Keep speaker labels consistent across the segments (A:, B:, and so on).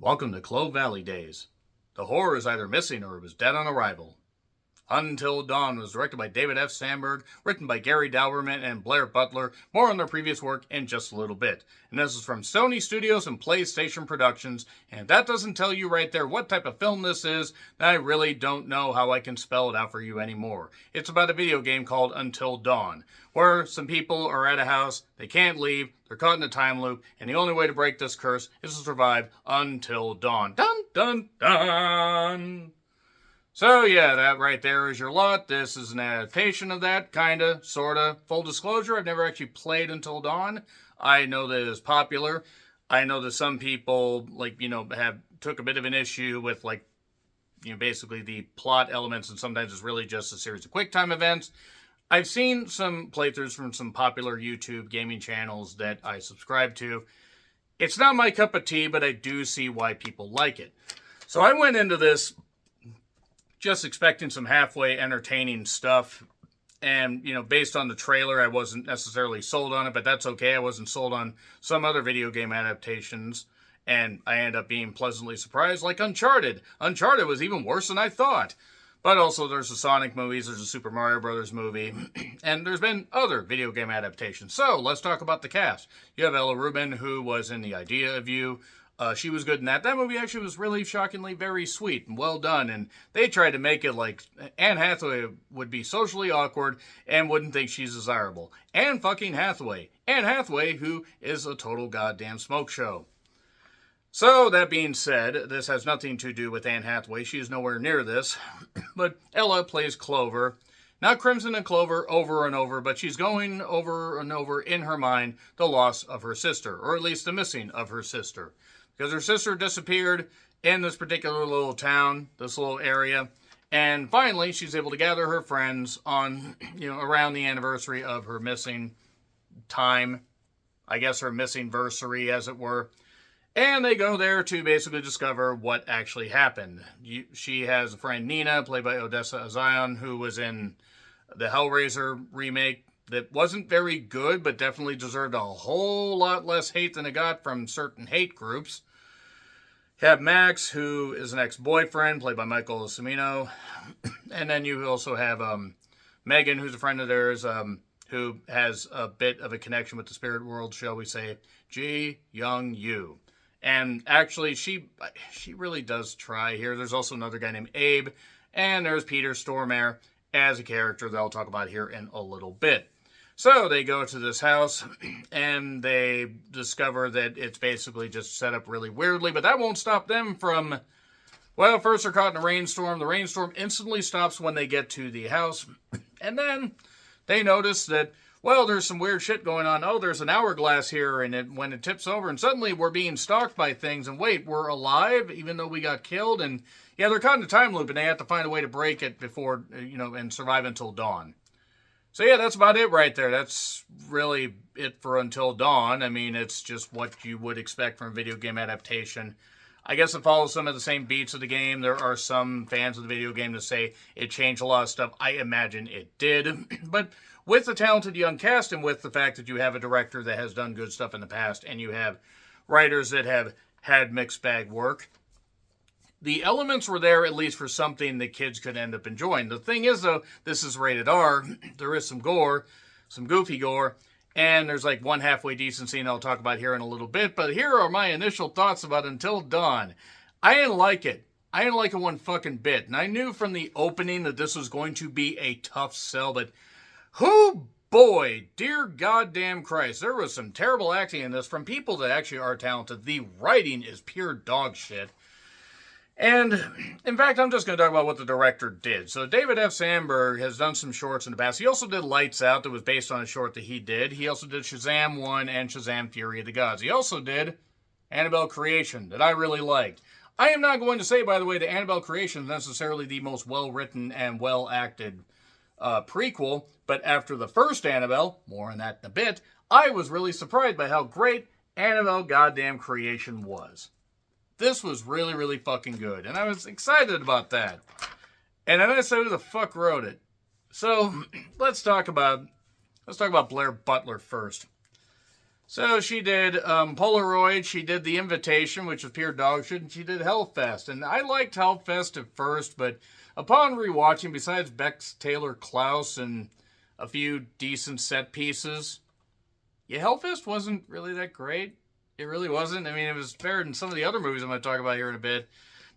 A: Welcome to Clove Valley Days. The horror is either missing or it was dead on arrival. Until Dawn was directed by David F. Sandberg, written by Gary Dauberman and Blair Butler. More on their previous work in just a little bit. And this is from Sony Studios and PlayStation Productions. And if that doesn't tell you right there what type of film this is, then I really don't know how I can spell it out for you anymore. It's about a video game called Until Dawn, where some people are at a house, they can't leave, they're caught in a time loop, and the only way to break this curse is to survive until dawn. Dun, dun, dun! So yeah, that right there is your lot. This is an adaptation of that, kinda, sorta. Full disclosure, I've never actually played Until Dawn. I know that it is popular. I know that some people, took a bit of an issue with, basically the plot elements, and sometimes it's really just a series of quick time events. I've seen some playthroughs from some popular YouTube gaming channels that I subscribe to. It's not my cup of tea, but I do see why people like it. So I went into this just expecting some halfway entertaining stuff. And, based on the trailer, I wasn't necessarily sold on it, but that's okay. I wasn't sold on some other video game adaptations. And I ended up being pleasantly surprised, like Uncharted. Uncharted was even worse than I thought. But also there's the Sonic movies, there's a Super Mario Brothers movie, and there's been other video game adaptations. So let's talk about the cast. You have Ella Rubin, who was in The Idea of You. She was good in that. That movie actually was really shockingly very sweet and well done. And they tried to make it like Anne Hathaway would be socially awkward and wouldn't think she's desirable. Anne fucking Hathaway. Anne Hathaway, who is a total goddamn smoke show. So, that being said, this has nothing to do with Anne Hathaway. She is nowhere near this. But Ella plays Clover. Not Crimson and Clover over and over, but she's going over and over in her mind the loss of her sister, or at least the missing of her sister. Because her sister disappeared in this particular little town, this little area. And finally, she's able to gather her friends on, around the anniversary of her missing time. I guess her missing versary, as it were. And they go there to basically discover what actually happened. She has a friend, Nina, played by Odessa Azion, who was in the Hellraiser remake that wasn't very good, but definitely deserved a whole lot less hate than it got from certain hate groups. You have Max, who is an ex-boyfriend, played by Michael Cimino. And then you also have Megan, who's a friend of theirs, who has a bit of a connection with the spirit world, shall we say, Ji Young Yu. And actually, she really does try here. There's also another guy named Abe, and there's Peter Stormare as a character that I'll talk about here in a little bit. So they go to this house, and they discover that it's basically just set up really weirdly, but that won't stop them from, well, first they're caught in a rainstorm. The rainstorm instantly stops when they get to the house, and then they notice that, well, there's some weird shit going on. Oh, there's an hourglass here, and when it tips over, and suddenly we're being stalked by things, and wait, we're alive, even though we got killed, and yeah, they're caught in a time loop, and they have to find a way to break it before, and survive until dawn. So yeah, that's about it right there. That's really it for Until Dawn. I mean, it's just what you would expect from a video game adaptation. I guess it follows some of the same beats of the game. There are some fans of the video game that say it changed a lot of stuff. I imagine it did, but with the talented young cast and with the fact that you have a director that has done good stuff in the past and you have writers that have had mixed bag work, the elements were there at least for something that kids could end up enjoying. The thing is, though, this is rated R. There is some gore, some goofy gore, and there's like one halfway decent scene I'll talk about here in a little bit. But here are my initial thoughts about Until Dawn. I didn't like it. I didn't like it one fucking bit. And I knew from the opening that this was going to be a tough sell, but whoo boy, dear goddamn Christ, there was some terrible acting in this from people that actually are talented. The writing is pure dog shit. And, in fact, I'm just going to talk about what the director did. So, David F. Sandberg has done some shorts in the past. He also did Lights Out, that was based on a short that he did. He also did Shazam 1 and Shazam Fury of the Gods. He also did Annabelle Creation, that I really liked. I am not going to say, by the way, that Annabelle Creation is necessarily the most well-written and well-acted prequel, but after the first Annabelle, more on that in a bit, I was really surprised by how great Annabelle goddamn Creation was. This was really, really fucking good. And I was excited about that. And then I said, who the fuck wrote it? So, let's talk about Blair Butler first. So she did Polaroid, she did The Invitation, which was pure dog shit, and she did Hellfest. And I liked Hellfest at first, but upon rewatching, besides Bex Taylor Klaus and a few decent set pieces, yeah, Hellfest wasn't really that great. It really wasn't. I mean, it was better than some of the other movies I'm going to talk about here in a bit.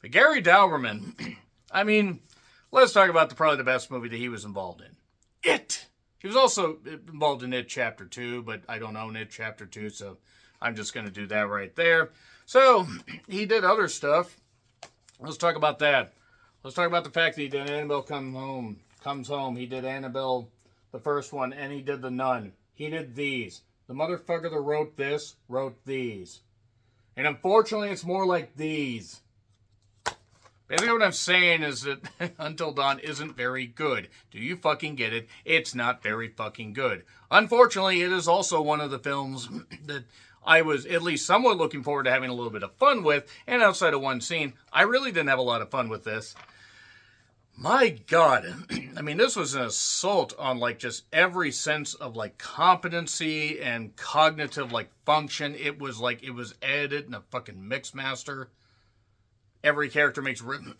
A: But Gary Dauberman, I mean, let's talk about probably the best movie that he was involved in. It! He was also involved in It Chapter 2, but I don't own It Chapter 2, so I'm just going to do that right there. So, he did other stuff. Let's talk about that. Let's talk about the fact that he did Annabelle Comes Home. He did Annabelle, the first one, and he did The Nun. He did these. The motherfucker that wrote this, wrote these. And unfortunately, it's more like these. Basically what I'm saying is that Until Dawn isn't very good. Do you fucking get it? It's not very fucking good. Unfortunately, it is also one of the films that I was at least somewhat looking forward to having a little bit of fun with. And outside of one scene, I really didn't have a lot of fun with this. My God. I mean, this was an assault on like just every sense of like competency and cognitive like function. It was like it was edited in a fucking mix master. Every character makes one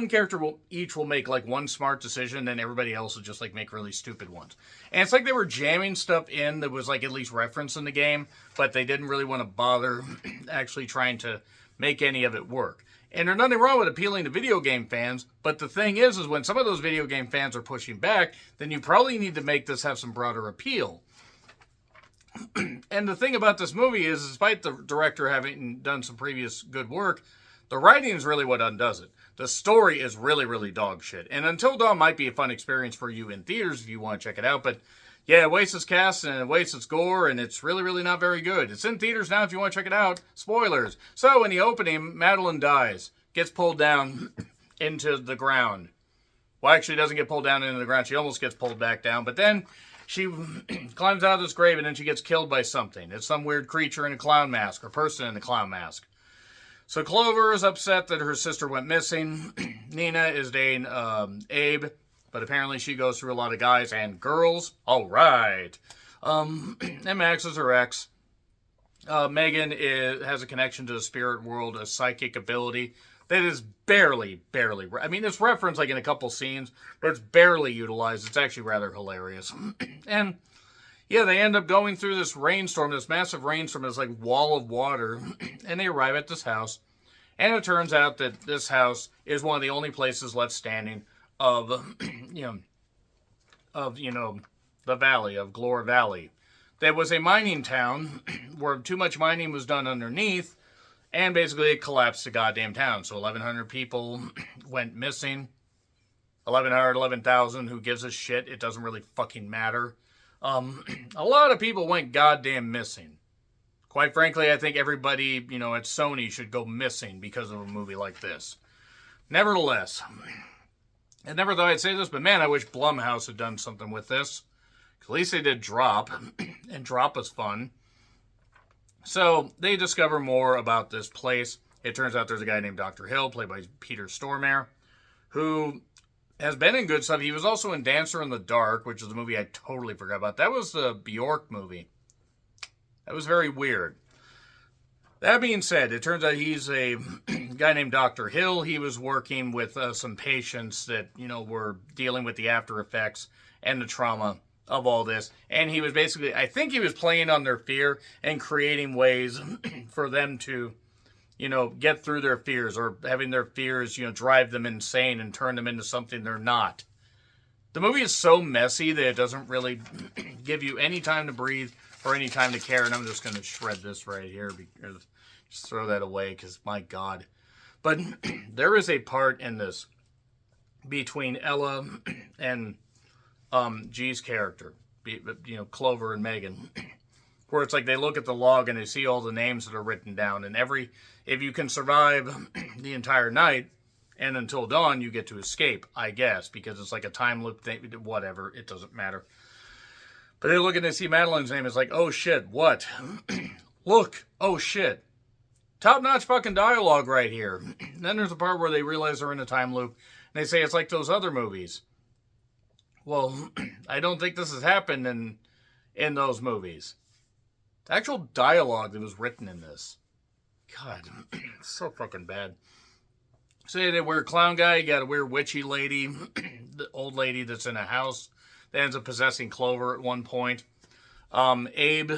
A: character will make like one smart decision, and everybody else will just like make really stupid ones. And it's like they were jamming stuff in that was like at least referenced in the game, but they didn't really want to bother actually trying to make any of it work. And there's nothing wrong with appealing to video game fans, but the thing is when some of those video game fans are pushing back, then you probably need to make this have some broader appeal. And the thing about this movie is, despite the director having done some previous good work, the writing is really what undoes it. The story is really, really dog shit. And Until Dawn might be a fun experience for you in theaters if you want to check it out. But yeah, it wastes its cast and it wastes its gore, and it's really, really not very good. It's in theaters now if you want to check it out. Spoilers. So in the opening, Madeline dies, gets pulled down into the ground. Well, actually, doesn't get pulled down into the ground. She almost gets pulled back down. But then she climbs out of this grave and then she gets killed by something. It's some weird creature in a clown mask or person in a clown mask. So Clover is upset that her sister went missing. Nina is dating Abe, but apparently she goes through a lot of guys and girls. All right. And Max is her ex. Megan has a connection to the spirit world, a psychic ability that is barely, I mean, it's referenced like in a couple scenes, but it's barely utilized. It's actually rather hilarious. And yeah, they end up going through this rainstorm, this massive rainstorm, this like wall of water, and they arrive at this house. And it turns out that this house is one of the only places left standing of, the valley, of Glore Valley. There was a mining town where too much mining was done underneath, and basically it collapsed the goddamn town. So 1,100 people went missing. 1,100, 11,000, who gives a shit? It doesn't really fucking matter. A lot of people went goddamn missing. Quite frankly, I think everybody, at Sony should go missing because of a movie like this. Nevertheless, I never thought I'd say this, but man, I wish Blumhouse had done something with this. At least they did Drop, and Drop was fun. So they discover more about this place. It turns out there's a guy named Dr. Hill, played by Peter Stormare, who has been in good stuff. He was also in Dancer in the Dark, which is a movie I totally forgot about. That was the Bjork movie. That was very weird. That being said, it turns out he's a guy named Dr. Hill. He was working with some patients that, were dealing with the after effects and the trauma of all this. And he was basically, I think he was playing on their fear and creating ways for them to, get through their fears, or having their fears, drive them insane and turn them into something they're not. The movie is so messy that it doesn't really give you any time to breathe or any time to care. And I'm just going to shred this right here, because just throw that away, because my God. But there is a part in this between Ella and G's character, Clover and Megan, where it's like they look at the log and they see all the names that are written down, and if you can survive the entire night and until dawn, you get to escape, I guess, because it's like a time loop thing, whatever, it doesn't matter. But they look and they see Madeline's name, it's like, oh shit, what? Look, oh shit. Top-notch fucking dialogue right here. And then there's a part where they realize they're in a time loop, and they say it's like those other movies. Well, I don't think this has happened in those movies. The actual dialogue that was written in this. God, it's so fucking bad. So you had a weird clown guy, you got a weird witchy lady, the old lady that's in a house that ends up possessing Clover at one point. Abe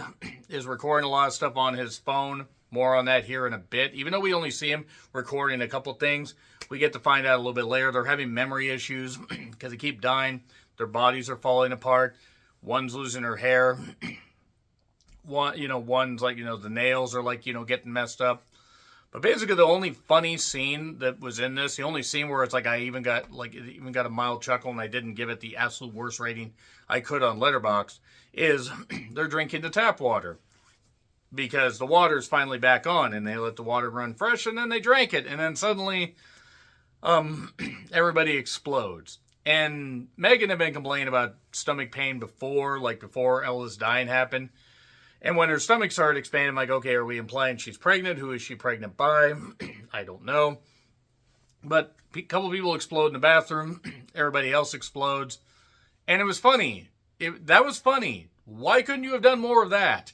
A: is recording a lot of stuff on his phone. More on that here in a bit. Even though we only see him recording a couple things, we get to find out a little bit later. They're having memory issues because they keep dying. Their bodies are falling apart. One's losing her hair. One's like, the nails are like, getting messed up. But basically the only funny scene that was in this, the only scene where it's like I even got a mild chuckle and I didn't give it the absolute worst rating I could on Letterboxd, is they're drinking the tap water. Because the water's finally back on and they let the water run fresh and then they drank it. And then suddenly everybody explodes. And Megan had been complaining about stomach pain before Ella's dying happened. And when her stomach started expanding, I'm like, okay, are we implying she's pregnant? Who is she pregnant by? I don't know. But a couple people explode in the bathroom. Everybody else explodes. And it was funny. That was funny. Why couldn't you have done more of that?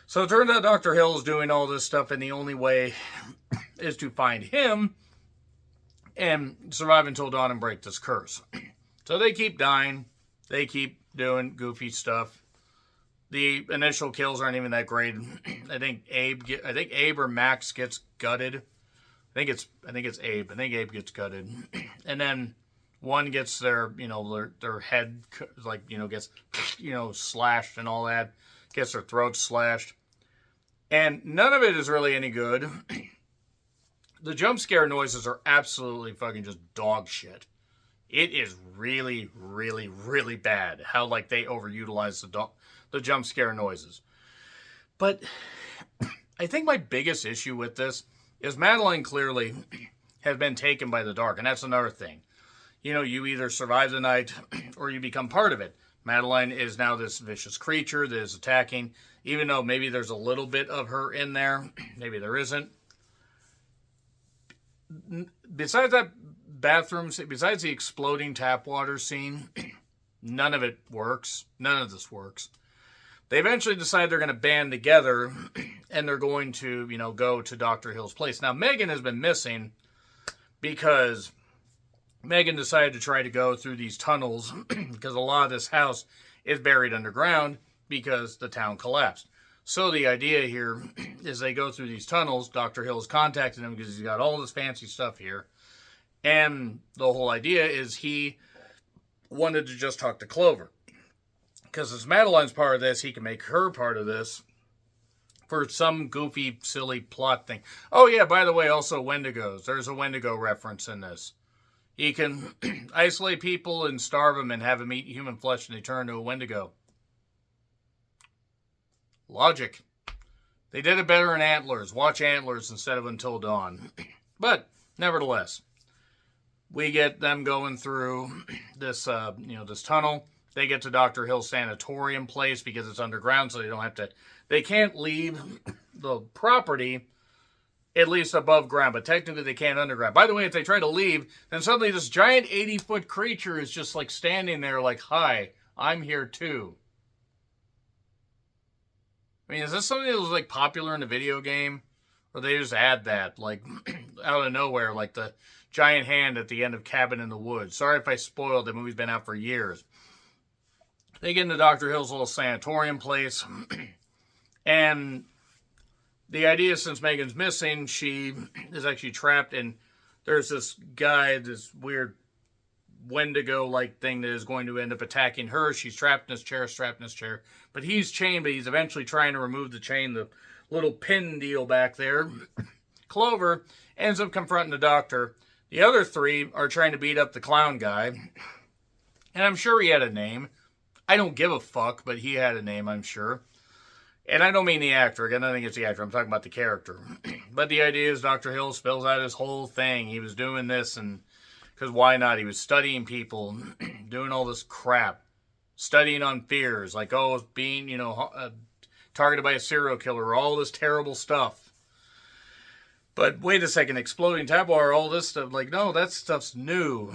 A: So it turns out Dr. Hill is doing all this stuff, and the only way is to find him and survive until dawn and break this curse. So they keep dying. They keep doing goofy stuff. The initial kills aren't even that great. I think Abe or Max gets gutted. I think it's Abe. I think Abe gets gutted, and then one gets their head gets slashed and all that. Gets their throat slashed, and none of it is really any good. The jump scare noises are absolutely fucking just dog shit. It is really, really, really bad how they overutilize the jump scare noises. But I think my biggest issue with this is Madeline clearly has been taken by the dark, and that's another thing. You either survive the night or you become part of it. Madeline is now this vicious creature that is attacking, even though maybe there's a little bit of her in there. Maybe there isn't. Besides that bathroom, besides the exploding tap water scene, none of it works. None of this works. They eventually decide they're going to band together, and they're going to, go to Dr. Hill's place. Now, Megan has been missing because Megan decided to try to go through these tunnels because a lot of this house is buried underground because the town collapsed. So the idea here is they go through these tunnels. Dr. Hill is contacting him because he's got all this fancy stuff here. And the whole idea is he wanted to just talk to Clover. Because as Madeline's part of this, he can make her part of this for some goofy, silly plot thing. Oh yeah, by the way, also Wendigos. There's a Wendigo reference in this. He can isolate people and starve them and have them eat human flesh and they turn into a Wendigo. Logic. They did it better in Antlers. Watch Antlers instead of Until Dawn. But, nevertheless, we get them going through this, this tunnel. They get to Dr. Hill's sanatorium place because it's underground, so they can't leave the property at least above ground, but technically they can't underground. By the way, if they try to leave, then suddenly this giant 80-foot creature is just standing there hi, I'm here too. I mean, is this something that was popular in the video game? Or they just add that out of nowhere, the giant hand at the end of Cabin in the Woods. Sorry if I spoiled, the movie's been out for years. They get into Dr. Hill's little sanatorium place, and the idea, since Megan's missing, she is actually trapped, and there's this guy, this weird Wendigo-like thing that is going to end up attacking her. She's strapped in his chair, but he's chained, but he's eventually trying to remove the chain, the little pin deal back there. Clover ends up confronting the doctor. The other three are trying to beat up the clown guy, and I'm sure he had a name. I don't give a fuck, but he had a name, I'm sure. And I don't mean the actor. Again, I think it's the actor. I'm talking about the character. But the idea is Dr. Hill spells out his whole thing. He was doing this, and because why not? He was studying people, doing all this crap, studying on fears, being, targeted by a serial killer, all this terrible stuff. But wait a second, exploding tap water, all this stuff, no, that stuff's new.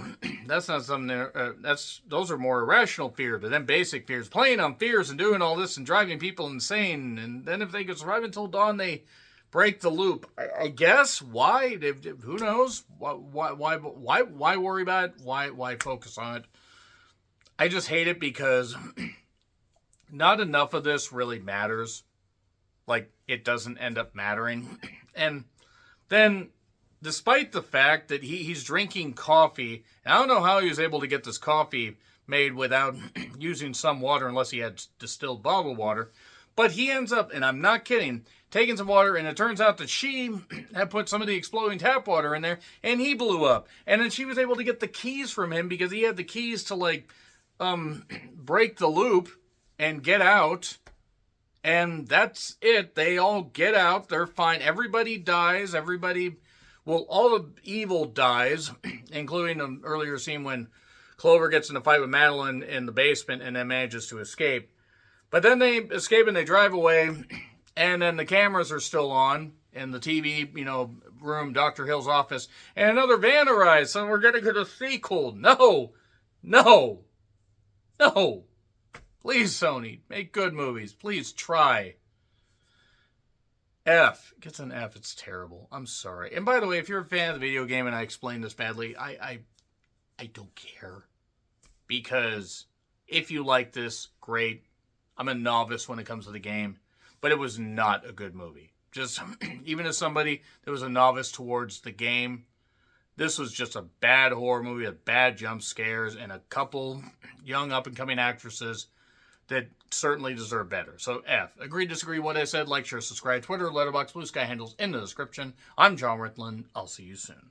A: that's not something. Those are more irrational fears, but then basic fears, playing on fears and doing all this and driving people insane. And then if they can survive until dawn, they break the loop. I guess why? Who knows? Why worry about it? Why focus on it? I just hate it because not enough of this really matters. Like, it doesn't end up mattering. And then, despite the fact that he's drinking coffee, and I don't know how he was able to get this coffee made without using some water unless he had distilled bottled water, but he ends up, and I'm not kidding, taking some water, and it turns out that she had put some of the exploding tap water in there, and he blew up. And then she was able to get the keys from him because he had the keys to, like, break the loop and get out. And that's it. They all get out. They're fine. Everybody dies. All the evil dies, including an earlier scene when Clover gets in a fight with Madeline in the basement and then manages to escape. But then they escape and they drive away, and then the cameras are still on in the TV, room, Dr. Hill's office, and another van arrives, so we're going to get a sequel. No. Please, Sony, make good movies. Please try. F. It gets an F. It's terrible. I'm sorry. And by the way, if you're a fan of the video game and I explained this badly, I don't care. Because if you like this, great. I'm a novice when it comes to the game. But it was not a good movie. Just, even as somebody that was a novice towards the game, this was just a bad horror movie with bad jump scares and a couple young up-and-coming actresses that certainly deserve better. So F. Agree, disagree, what I said, like, share, subscribe, Twitter, Letterboxd, Blue Sky handles in the description. I'm John Ritland. I'll see you soon.